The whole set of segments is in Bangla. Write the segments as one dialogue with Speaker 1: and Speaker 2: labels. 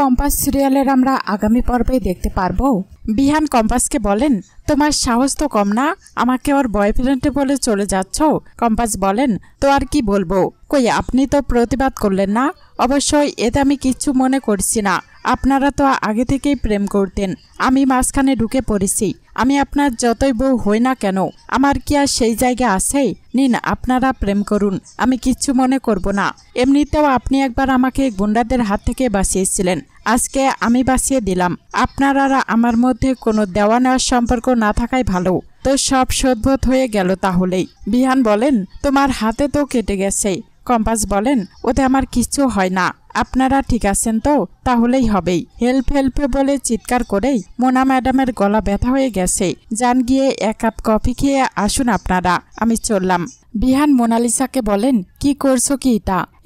Speaker 1: কম্পাস সিরিয়ালের আমরা আগামী পর্বে দেখতে পারবো। বিহান কম্পাসকে বলেন, তোমার সাহস তো কম না, আমাকে ওর বয়ফ্রেন্ডে বলে চলে যাচ্ছ। কম্পাস বলেন, তো আর কি বলবো, কই আপনি তো প্রতিবাদ করলেন না। অবশ্যই এতে আমি কিচ্ছু মনে করছি না, আপনারা তো আগে থেকেই প্রেম করতেন, আমি মাঝখানে ঢুকে পড়েছি। আমি আপনার যতই বউ হই না কেন, আমার কি আর সেই জায়গা আছে? নিন, আপনারা প্রেম করুন, আমি কিচ্ছু মনে করব না। এমনিতেও আপনি একবার আমাকে গুন্ডাদের হাত থেকে বাঁচিয়েছিলেন, আজকে আমি বাঁচিয়ে দিলাম। আপনারা আমার মধ্যে কোনো দেওয়া নেওয়ার সম্পর্ক না থাকাই ভালো। তো সব শোধবোধ হয়ে গেল তাহলেই। বিহান বলেন, তোমার হাতে তো কেটে গেছে। কম্পাস বলেন, ওতে আমার কিচ্ছু হয় না, আপনারা ঠিক আছেন তো? তাহলেই হবেই। হেল্প হেল্প বলে চিৎকার করেই মোনা ম্যাডামের গলা ব্যথা হয়ে গেছে। যান গিয়ে এক কাপ কফি খেয়ে আসুন আপনারা, আমি চললাম। বিহান মোনালিসাকে বলেন, কি করছো কি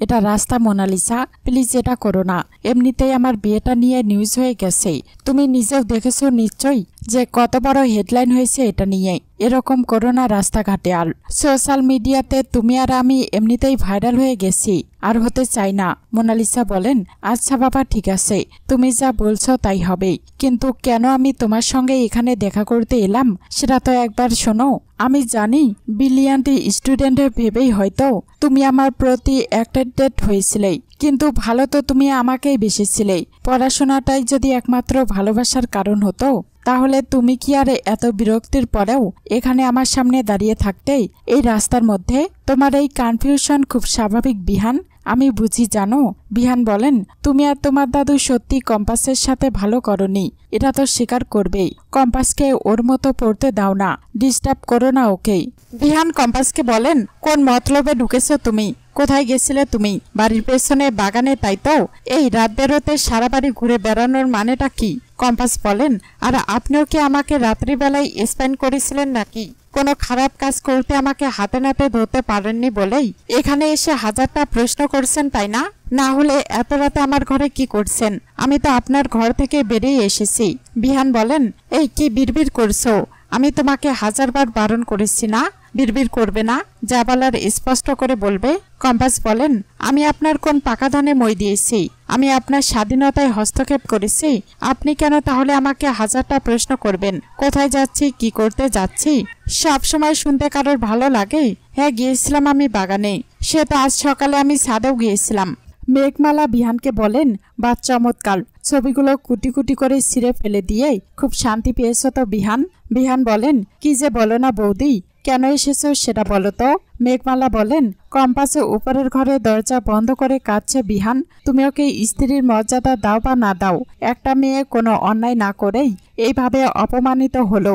Speaker 1: এটা রাস্তা মোনালিসা, প্লিজ এটা করো না। এমনিতেই আমার বিয়েটা নিয়ে নিউজ হয়ে গেছে, তুমি নিজেও দেখেছো নিশ্চয়ই যে কত বড় হেডলাইন হয়েছে এটা নিয়ে। এরকম করো না রাস্তাঘাটে, আর সোশ্যাল মিডিয়াতে তুমি আর আমি এমনিতেই ভাইরাল হয়ে গেছি, আর হতে চাই না। মোনালিসা বলেন, আচ্ছা বাবা ঠিক আছে, তুমি যা বলছো তাই হবে, কিন্তু কেন আমি তোমার সঙ্গে এখানে দেখা করতে এলাম সেটা তো একবার শোনো। আমি জানি ব্রিলিয়ান্ট স্টুডেন্ট ভেবেই হয়তো তুমি আমার প্রতি অ্যাট্রাক্টেড হয়েছিলে, কিন্তু ভালো তো তুমি আমাকেই বেসেছিলে। পড়াশোনাটাই যদি একমাত্র ভালোবাসার কারণ হতো, তাহলে তুমি কি আর এত বিরক্তির পরেও এখানে আমার সামনে দাঁড়িয়ে থাকতে? এই রাস্তার মধ্যে তোমার এই কনফিউশন খুব স্বাভাবিক বিহান, আমি বুঝি জানো। বিহান বলেন, তুমি আর তোমার দাদু সত্যি কম্পাসের সাথে ভালো করনি, এটা তো স্বীকার করবেই। কম্পাসকে ওর মতো পড়তে দাও না, ডিস্টার্ব করো না ওকে। বিহান কম্পাসকে বলেন, কোন মতলবে ঢুকেছো তুমি? কোথায় গেছিলে তুমি? বাড়ির পেছনে বাগানে, তাই তো? এই রাত বেরোতে সারা বাড়ি ঘুরে বেড়ানোর মানেটা কি? কম্পাস বলেন, আর আপনিও কি আমাকে রাত্রিবেলায় স্পেন্ড করেছিলেন নাকি? কোনো খারাপ কাজ করতে আমাকে হাতে নাতে ধরতে পারেননি বলেই এখানে এসে হাজারটা প্রশ্ন করছেন, তাই না? না হলে এত রাতে আমার ঘরে কি করছেন? আমি তো আপনার ঘর থেকে বেরিয়ে এসেছি। বিহান বলেন, এই কি বিড়বিড় করছো? আমি তোমাকে হাজারবার বারণ করেছি না বিড়বিড় করবে না, যা বলার স্পষ্ট করে বলবে। কম্পাস বলেন, আমি আপনার কোন পাকা ধানে মই দিয়েছি? আমি আপনার স্বাধীনতায় হস্তক্ষেপ করেছি? আপনি কেন তাহলে আমাকে হাজারটা প্রশ্ন করবেন? কোথায় যাচ্ছি, কি করতে যাচ্ছি, সব সময় শুনতে কারোর ভালো লাগে? হ্যাঁ গিয়েছিলাম আমি বাগানে, সে তো আজ সকালে আমি ছাদেও গিয়েছিলাম। মেঘমালা বিহানকে বলেন, বা চমৎকার, ছবিগুলো কুটি কুটি করে ছিঁড়ে ফেলে দিয়ে খুব শান্তি পেয়েছো তো বিহান? বিহান বলেন, কি যে বলো না বৌদি, কেন এসেছো সেটা বলো তো। মেঘমালা বলেন, কম্পাসে উপরের ঘরে দরজা বন্ধ করে কাঁদছে বিহান, তুমি ওকে স্ত্রীর মর্যাদা দাও বা না দাও, একটা মেয়ে কোনো অন্যায় না করেই এইভাবে অপমানিত হলো।